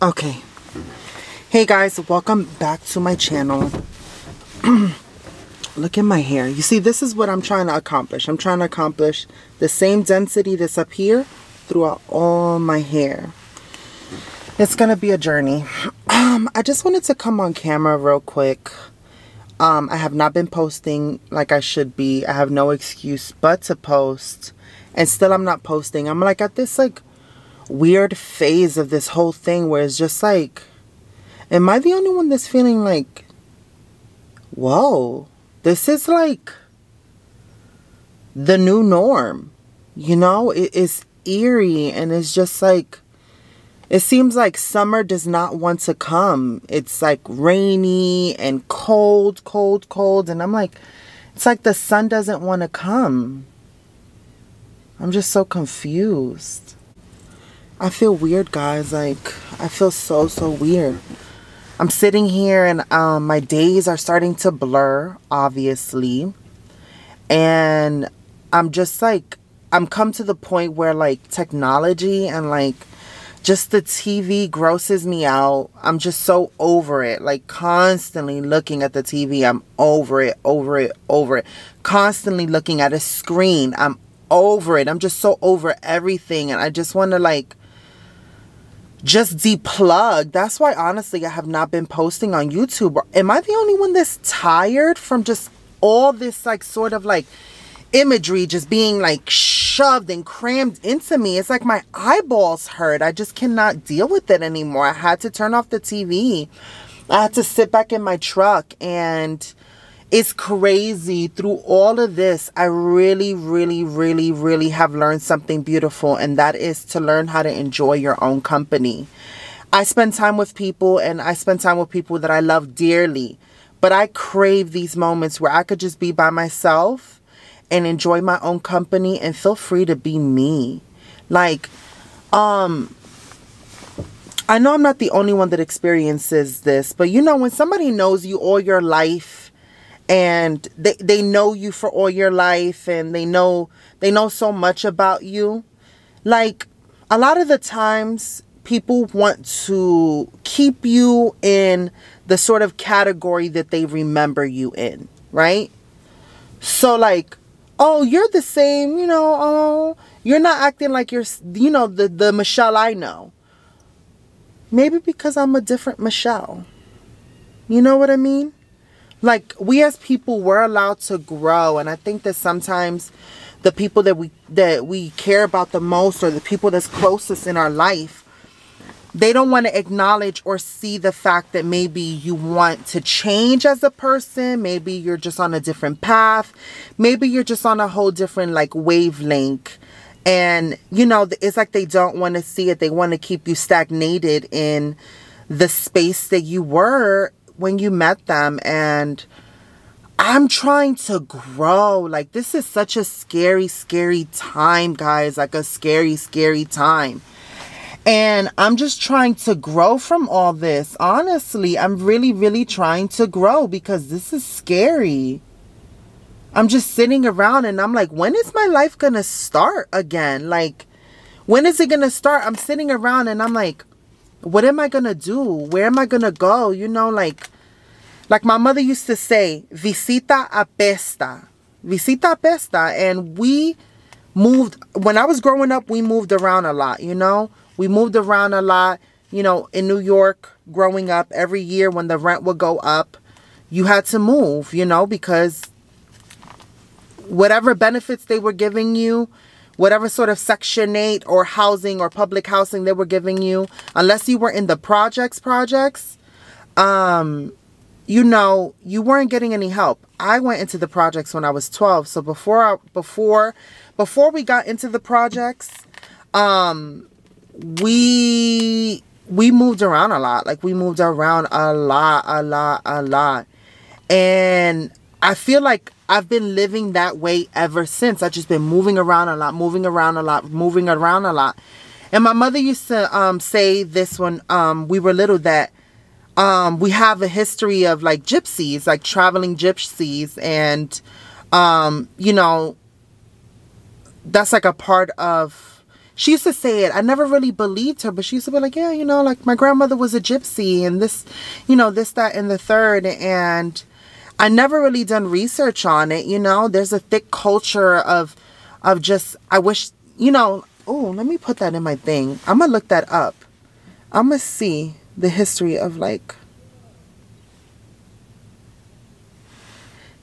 Okay. Hey guys, welcome back to my channel. Look at my hair. You see, this is what I'm trying to accomplish. I'm trying to accomplish the same density that's up here throughout all my hair. It's gonna be a journey. I just wanted to come on camera real quick. I have not been posting like I should be. I have no excuse but to post. And still I'm not posting. I'm like at this like weird phase of this whole thing where it's just like, am I the only one that's feeling like, whoa, this is like the new norm? You know, it is eerie, and it's just like, it seems like summer does not want to come. It's like rainy and cold, and I'm like, it's like the sun doesn't want to come. I'm just so confused. I feel weird, guys. Like, I feel so weird. I'm sitting here and my days are starting to blur, obviously. And I'm just like, I'm come to the point where like technology and like just the TV grosses me out. I'm just so over it. Like constantly looking at the TV. I'm over it. Constantly looking at a screen. I'm over it. I'm just so over everything. And I just want to like just deplug. That's why honestly I have not been posting on YouTube. Am I the only one that's tired from just all this like sort of like imagery just being like shoved and crammed into me? It's like my eyeballs hurt. I just cannot deal with it anymore. I had to turn off the TV. I had to sit back in my truck, and it's crazy. Through all of this, I really have learned something beautiful, and that is to learn how to enjoy your own company. I spend time with people, and I spend time with people that I love dearly, but I crave these moments where I could just be by myself and enjoy my own company and feel free to be me. Like, I know I'm not the only one that experiences this, but you know, when somebody knows you all your life, and they know you for all your life, and they know so much about you. Like, a lot of the times people want to keep you in the sort of category that they remember you in, right? So like, oh, you're the same, you know, oh, you're not acting like you're, you know, the Michelle I know. Maybe because I'm a different Michelle. You know what I mean? Like, we as people, we're allowed to grow. And I think that sometimes the people that we care about the most, or the people that's closest in our life, they don't want to acknowledge or see the fact that maybe you want to change as a person. Maybe you're just on a different path. Maybe you're just on a whole different like wavelength. And, you know, it's like they don't want to see it. They want to keep you stagnated in the space that you were when you met them. And I'm trying to grow. Like, this is such a scary time, guys. Like a scary time. And I'm just trying to grow from all this. Honestly, I'm really trying to grow, because this is scary. I'm just sitting around and I'm like, when is my life gonna start again? Like, when is it gonna start? I'm sitting around and I'm like, what am I gonna do? Where am I gonna go? You know, like my mother used to say, visita apesta. Visita apesta. And we moved, when I was growing up, we moved around a lot, you know? We moved around a lot, you know, in New York, growing up. Every year when the rent would go up, you had to move, you know, because whatever benefits they were giving you, whatever sort of Section 8 or housing or public housing they were giving you, unless you were in the projects, you know, you weren't getting any help. I went into the projects when I was 12. So before we got into the projects, we moved around a lot. Like, we moved around a lot. And I feel like I've been living that way ever since. I've just been moving around a lot. And my mother used to say this when we were little, that we have a history of like gypsies, like traveling gypsies. And, you know, that's like a part of she used to say it. I never really believed her, but she used to be like, yeah, you know, like my grandmother was a gypsy and this, you know, this, that, and the third. And I never really done research on it. You know, there's a thick culture of just, I wish, you know, oh, let me put that in my thing. I'm going to look that up. I'm going to see the history of like,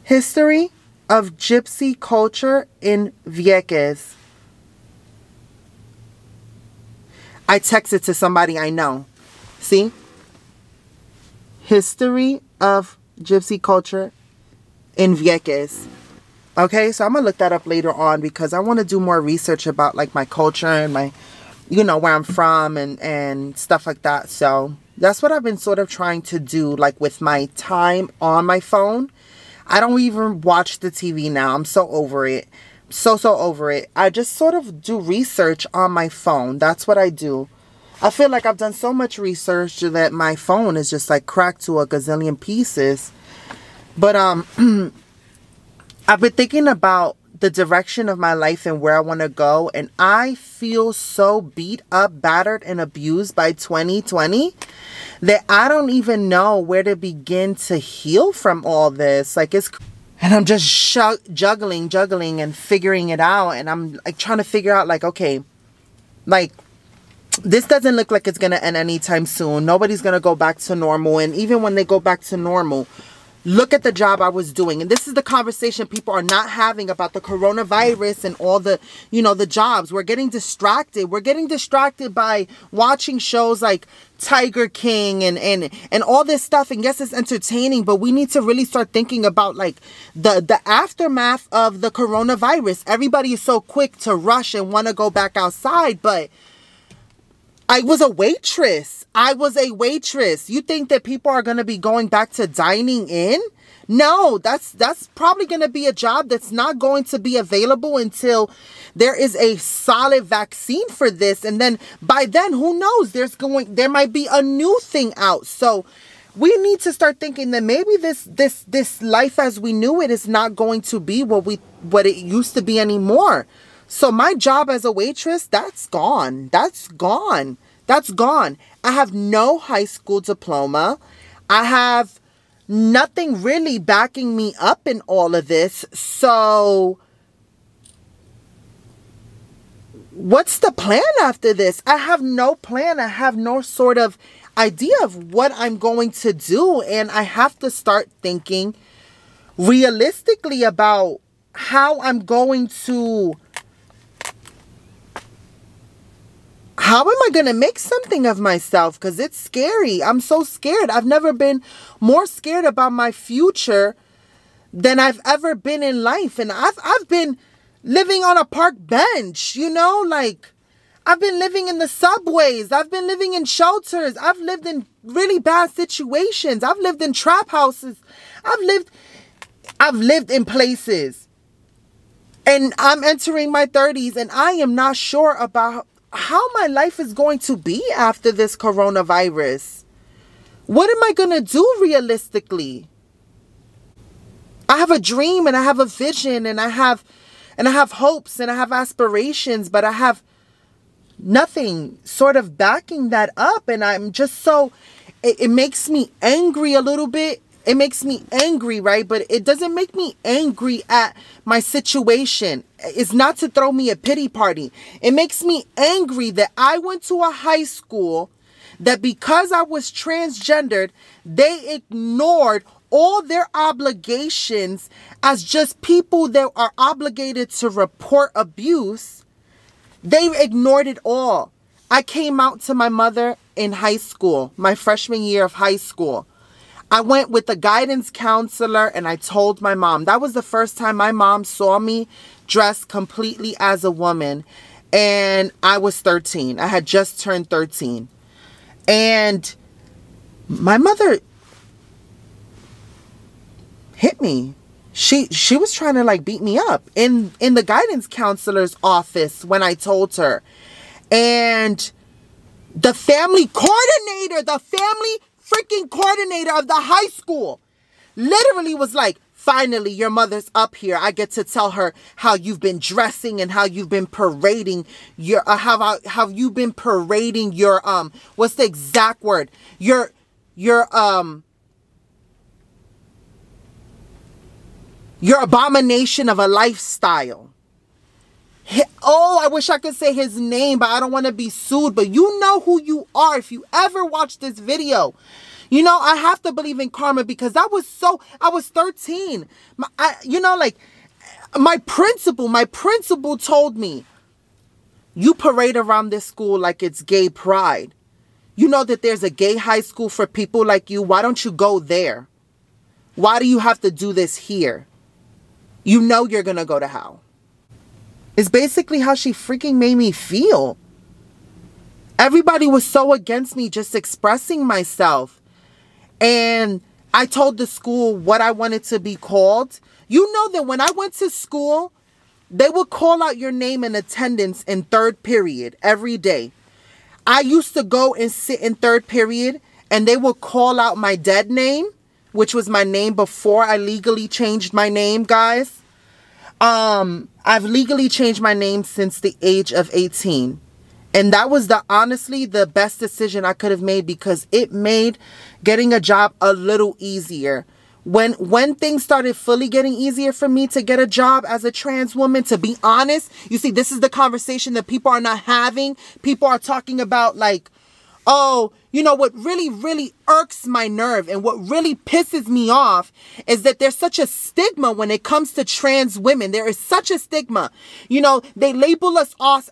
history of gypsy culture in Vieques. I texted to somebody I know. See? History of gypsy culture in Vieques. Okay, so I'm going to look that up later on because I want to do more research about like my culture and my, you know, where I'm from and stuff like that. So that's what I've been sort of trying to do, like with my time on my phone. I don't even watch the TV now. I'm so over it. So over it. I just sort of do research on my phone. That's what I do. I feel like I've done so much research that my phone is just like cracked to a gazillion pieces. But I've been thinking about the direction of my life and where I want to go. And I feel so beat up, battered, and abused by 2020 that I don't even know where to begin to heal from all this. Like and I'm just juggling and figuring it out. And I'm like trying to figure out like, okay, like this doesn't look like it's going to end anytime soon. Nobody's going to go back to normal. And even when they go back to normal, look at the job I was doing. And this is the conversation people are not having about the coronavirus and all the, you know, the jobs. We're getting distracted. We're getting distracted by watching shows like Tiger King and all this stuff. And yes, it's entertaining, but we need to really start thinking about like the aftermath of the coronavirus. Everybody is so quick to rush and want to go back outside, but I was a waitress. You think that people are going to be going back to dining in? No, that's probably going to be a job that's not going to be available until there is a solid vaccine for this. And then by then, who knows? There might be a new thing out. So we need to start thinking that maybe this life as we knew it is not going to be what it used to be anymore. So my job as a waitress, that's gone. That's gone. I have no high school diploma. I have nothing really backing me up in all of this. So what's the plan after this? I have no plan. I have no sort of idea of what I'm going to do. And I have to start thinking realistically about how I'm going to... How am I going to make something of myself? Because it's scary. I'm so scared. I've never been more scared about my future than I've ever been in life. And I've been living on a park bench, you know, like I've been living in the subways. I've been living in shelters. I've lived in really bad situations. I've lived in trap houses. I've lived in places. And I'm entering my 30s and I am not sure about how my life is going to be after this coronavirus. What am I going to do realistically? I have a dream and I have a vision and I have hopes and I have aspirations, but I have nothing sort of backing that up. And I'm just so, it makes me angry a little bit. It makes me angry, right? But it doesn't make me angry at my situation. It's not to throw me a pity party. It makes me angry that I went to a high school that because I was transgendered, they ignored all their obligations as just people that are obligated to report abuse. They ignored it all. I came out to my mother in high school, my freshman year of high school. I went with a guidance counselor and I told my mom. That was the first time my mom saw me dressed completely as a woman. And I was 13. I had just turned 13. And my mother hit me. She was trying to like beat me up in the guidance counselor's office when I told her. And the family coordinator of the high school literally was like, finally your mother's up here. I get to tell her how you've been dressing and how you've been parading your, how you've been parading your, what's the exact word? Your abomination of a lifestyle. Oh, I wish I could say his name, but I don't want to be sued. But you know who you are if you ever watch this video. You know, I have to believe in karma because I was 13. My principal told me, you parade around this school like it's gay pride. You know that there's a gay high school for people like you. Why don't you go there? Why do you have to do this here? You know you're going to go to hell. It's basically how she freaking made me feel. Everybody was so against me just expressing myself. And I told the school what I wanted to be called. You know that when I went to school, they would call out your name in attendance in third period every day. I used to go and sit in third period and they would call out my dead name, which was my name before I legally changed my name, guys. I've legally changed my name since the age of 18. And that was honestly the best decision I could have made because it made getting a job a little easier. When things started fully getting easier for me to get a job as a trans woman, to be honest, you see, this is the conversation that people are not having. People are talking about like, oh, you know, what really, really irks my nerve and what really pisses me off is that there's such a stigma when it comes to trans women. There is such a stigma. You know, they label us off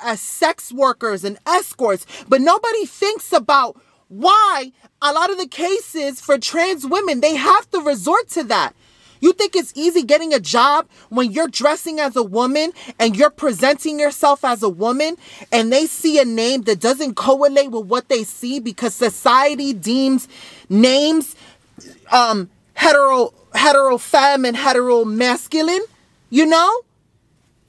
as sex workers and escorts, but nobody thinks about why a lot of the cases for trans women, they have to resort to that. You think it's easy getting a job when you're dressing as a woman and you're presenting yourself as a woman and they see a name that doesn't correlate with what they see because society deems names hetero femme and hetero masculine, you know?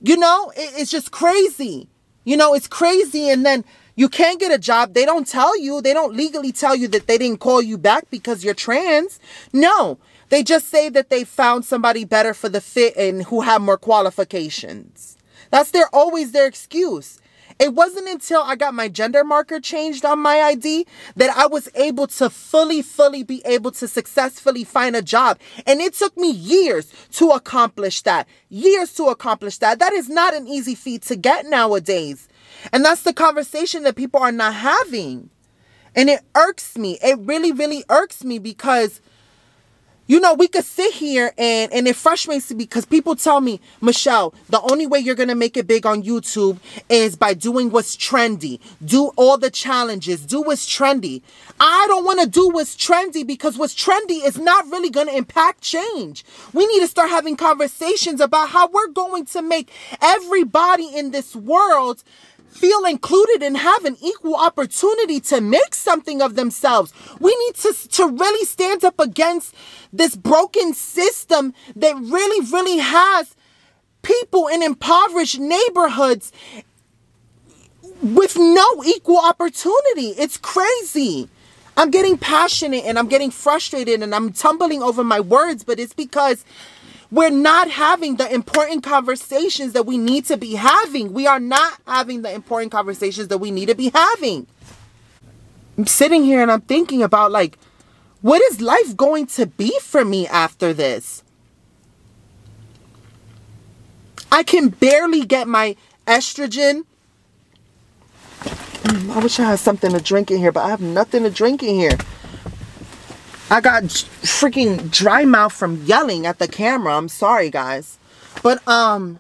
It's just crazy. You know, it's crazy. And then you can't get a job. They don't tell you. They don't legally tell you that they didn't call you back because you're trans. No. They just say that they found somebody better for the fit and who have more qualifications. That's always their excuse. It wasn't until I got my gender marker changed on my ID that I was able to fully be able to successfully find a job. And it took me years to accomplish that. Years to accomplish that. That is not an easy feat to get nowadays. And that's the conversation that people are not having. And it irks me. It really, really irks me because, you know, we could sit here and it frustrates me because people tell me, Michelle, the only way you're going to make it big on YouTube is by doing what's trendy. Do all the challenges. Do what's trendy. I don't want to do what's trendy because what's trendy is not really going to impact change. We need to start having conversations about how we're going to make everybody in this world feel included and have an equal opportunity to make something of themselves. We need to really stand up against this broken system that really, really has people in impoverished neighborhoods with no equal opportunity. It's crazy. I'm getting passionate and I'm getting frustrated and I'm tumbling over my words, but it's because we're not having the important conversations that we need to be having. We are not having the important conversations that we need to be having. I'm sitting here and I'm thinking about, like, what is life going to be for me after this? I can barely get my estrogen. I wish I had something to drink in here, but I have nothing to drink in here. I got freaking dry mouth from yelling at the camera. I'm sorry, guys. But, I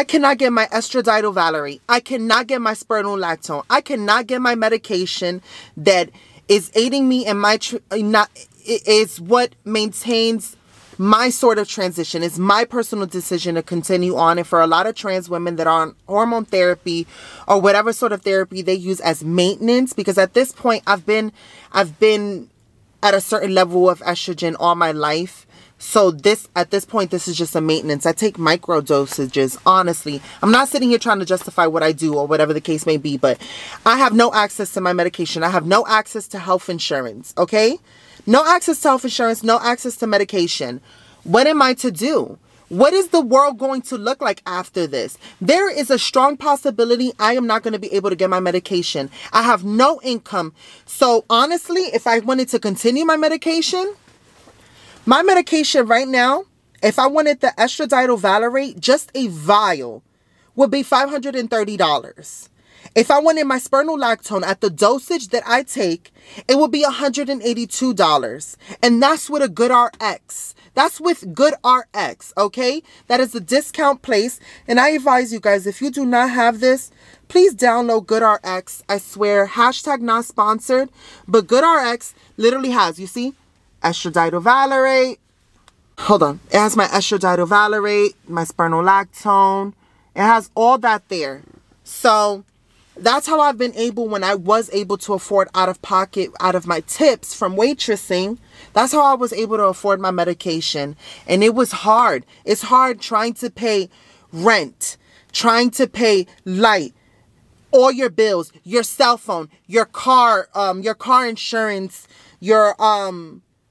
cannot get my estradiol Valerie. I cannot get my spironolactone. I cannot get my medication that is aiding me in my, is what maintains my sort of transition. It's my personal decision to continue on. And for a lot of trans women that are on hormone therapy or whatever sort of therapy they use as maintenance, because at this point I've been at a certain level of estrogen all my life. So at this point, this is just a maintenance. I take micro dosages, honestly. I'm not sitting here trying to justify what I do or whatever the case may be, but I have no access to my medication. I have no access to health insurance, okay? No access to health insurance, no access to medication. What am I to do? What is the world going to look like after this? There is a strong possibility I am not going to be able to get my medication. I have no income. So honestly, if I wanted to continue my medication right now, if I wanted the estradiol valerate, just a vial would be $530. If I wanted my spironolactone at the dosage that I take, it would be $182. And that's with a GoodRx. That's with GoodRx, okay? That is a discount place. And I advise you guys, if you do not have this, please download GoodRx. I swear, hashtag not sponsored. But GoodRx literally has, you see, estradiol valerate. Hold on. It has my estradiol valerate, my spironolactone. It has all that there. So that's how I've been able, when I was able to afford out of pocket, out of my tips from waitressing, that's how I was able to afford my medication. And it was hard. It's hard trying to pay rent, trying to pay light, all your bills, your cell phone, your car insurance, your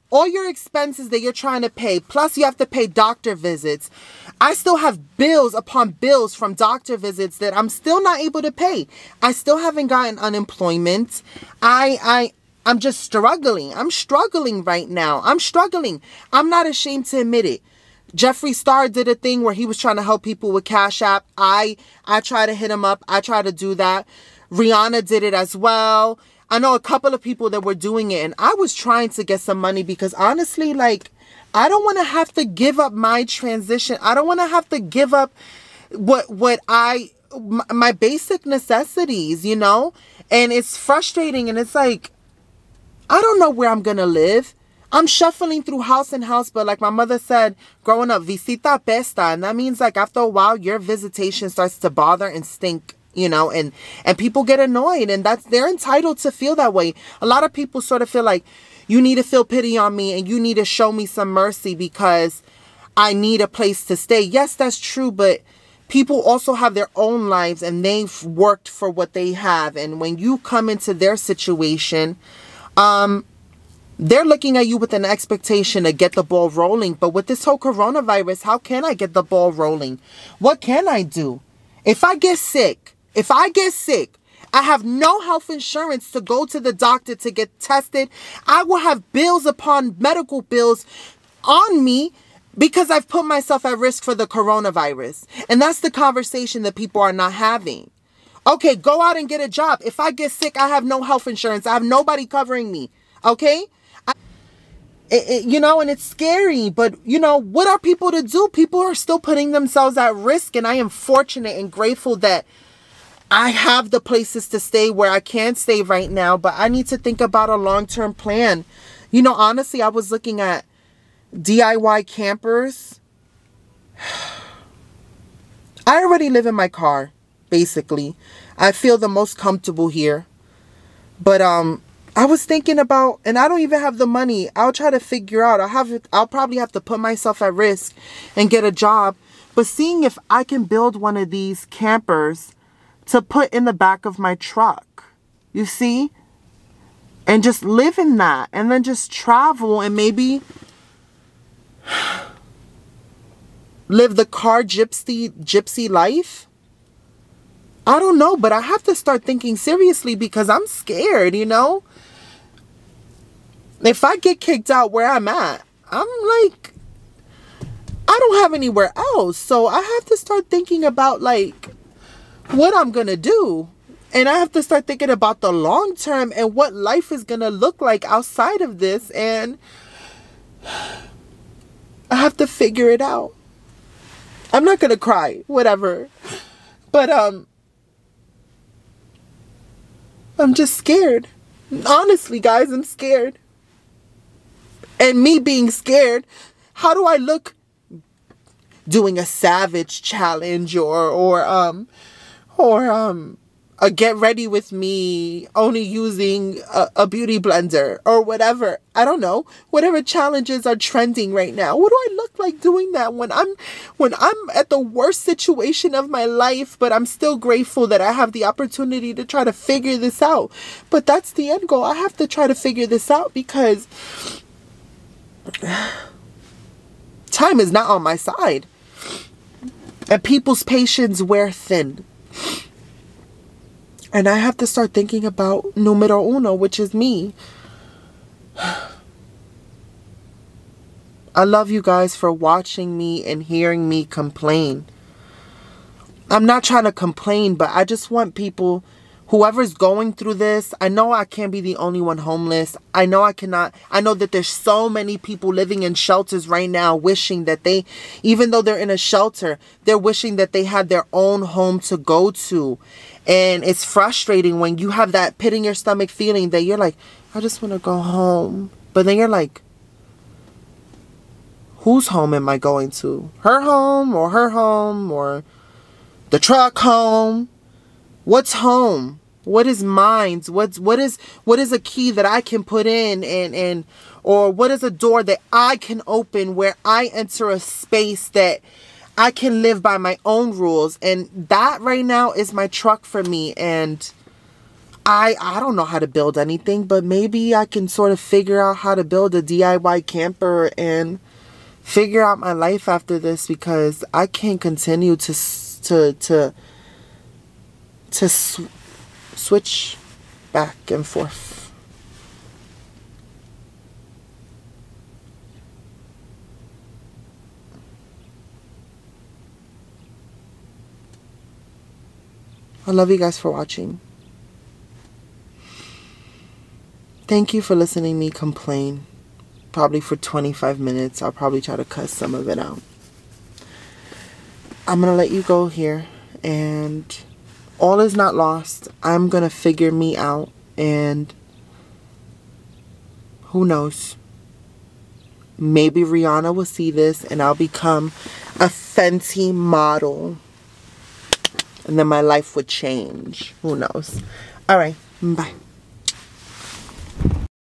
all your expenses that you're trying to pay. Plus you have to pay doctor visits. I still have bills upon bills from doctor visits that I'm still not able to pay. I still haven't gotten unemployment. I'm just struggling. I'm struggling right now. I'm struggling. I'm not ashamed to admit it. Jeffree Star did a thing where he was trying to help people with Cash App. I try to hit him up. I try to do that. Rihanna did it as well. I know a couple of people that were doing it, and I was trying to get some money because honestly, like, I don't want to have to give up my transition. I don't want to have to give up my basic necessities, you know? And it's frustrating, and it's like, I don't know where I'm going to live. I'm shuffling through house and house, but like my mother said, growing up, visita pesta, and that means like after a while, your visitation starts to bother and stink. You know, and people get annoyed, and they're entitled to feel that way. A lot of people sort of feel like you need to feel pity on me and you need to show me some mercy because I need a place to stay. Yes, that's true, but people also have their own lives and they've worked for what they have. And when you come into their situation, they're looking at you with an expectation to get the ball rolling. But with this whole coronavirus, how can I get the ball rolling? What can I do? If I get sick, I have no health insurance to go to the doctor to get tested. I will have bills upon medical bills on me because I've put myself at risk for the coronavirus. And that's the conversation that people are not having. Okay, go out and get a job. If I get sick, I have no health insurance. I have nobody covering me. Okay? You know, and it's scary, but you know, what are people to do? People are still putting themselves at risk, and I am fortunate and grateful that I have the places to stay where I can stay right now, but I need to think about a long-term plan. You know, honestly, I was looking at DIY campers. I already live in my car, basically. I feel the most comfortable here. But I was thinking about, and I don't even have the money. I'll try to figure out. I'll probably have to put myself at risk and get a job. But seeing if I can build one of these campers to put in the back of my truck, you see? And just live in that. And then just travel and maybe live the car gypsy life. I don't know, but I have to start thinking seriously because I'm scared, you know? If I get kicked out where I'm at, I'm like, I don't have anywhere else. So I have to start thinking about like what I'm going to do. And I have to start thinking about the long term and what life is going to look like outside of this. And I have to figure it out. I'm not going to cry, whatever. But I'm just scared. Honestly, guys, I'm scared. And me being scared, how do I look doing a savage challenge or a get ready with me only using a beauty blender or whatever. I don't know. Whatever challenges are trending right now. What do I look like doing that when I'm at the worst situation of my life, but I'm still grateful that I have the opportunity to try to figure this out. But that's the end goal. I have to try to figure this out because time is not on my side. And people's patience wear thin. And I have to start thinking about numero uno, which is me. I love you guys for watching me and hearing me complain. I'm not trying to complain, but I just want people, whoever's going through this, I know I can't be the only one homeless. I know I cannot. I know that there's so many people living in shelters right now wishing that they, even though they're in a shelter, they're wishing that they had their own home to go to. And it's frustrating when you have that pit in your stomach feeling that you're like, I just want to go home. But then you're like, whose home am I going to? Her home or the truck home? What's home? What is mine? What is a key that I can put in and or what is a door that I can open where I enter a space that I can live by my own rules? And that right now is my truck for me. And I don't know how to build anything, but maybe I can sort of figure out how to build a DIY camper and figure out my life after this, because I can't continue to switch back and forth. I love you guys for watching. Thank you for listening to me complain. Probably for 25 minutes. I'll probably try to cut some of it out. I'm going to let you go here. And all is not lost. I'm going to figure me out. And who knows? Maybe Rihanna will see this and I'll become a Fenty model. And then my life would change. Who knows? All right. Bye.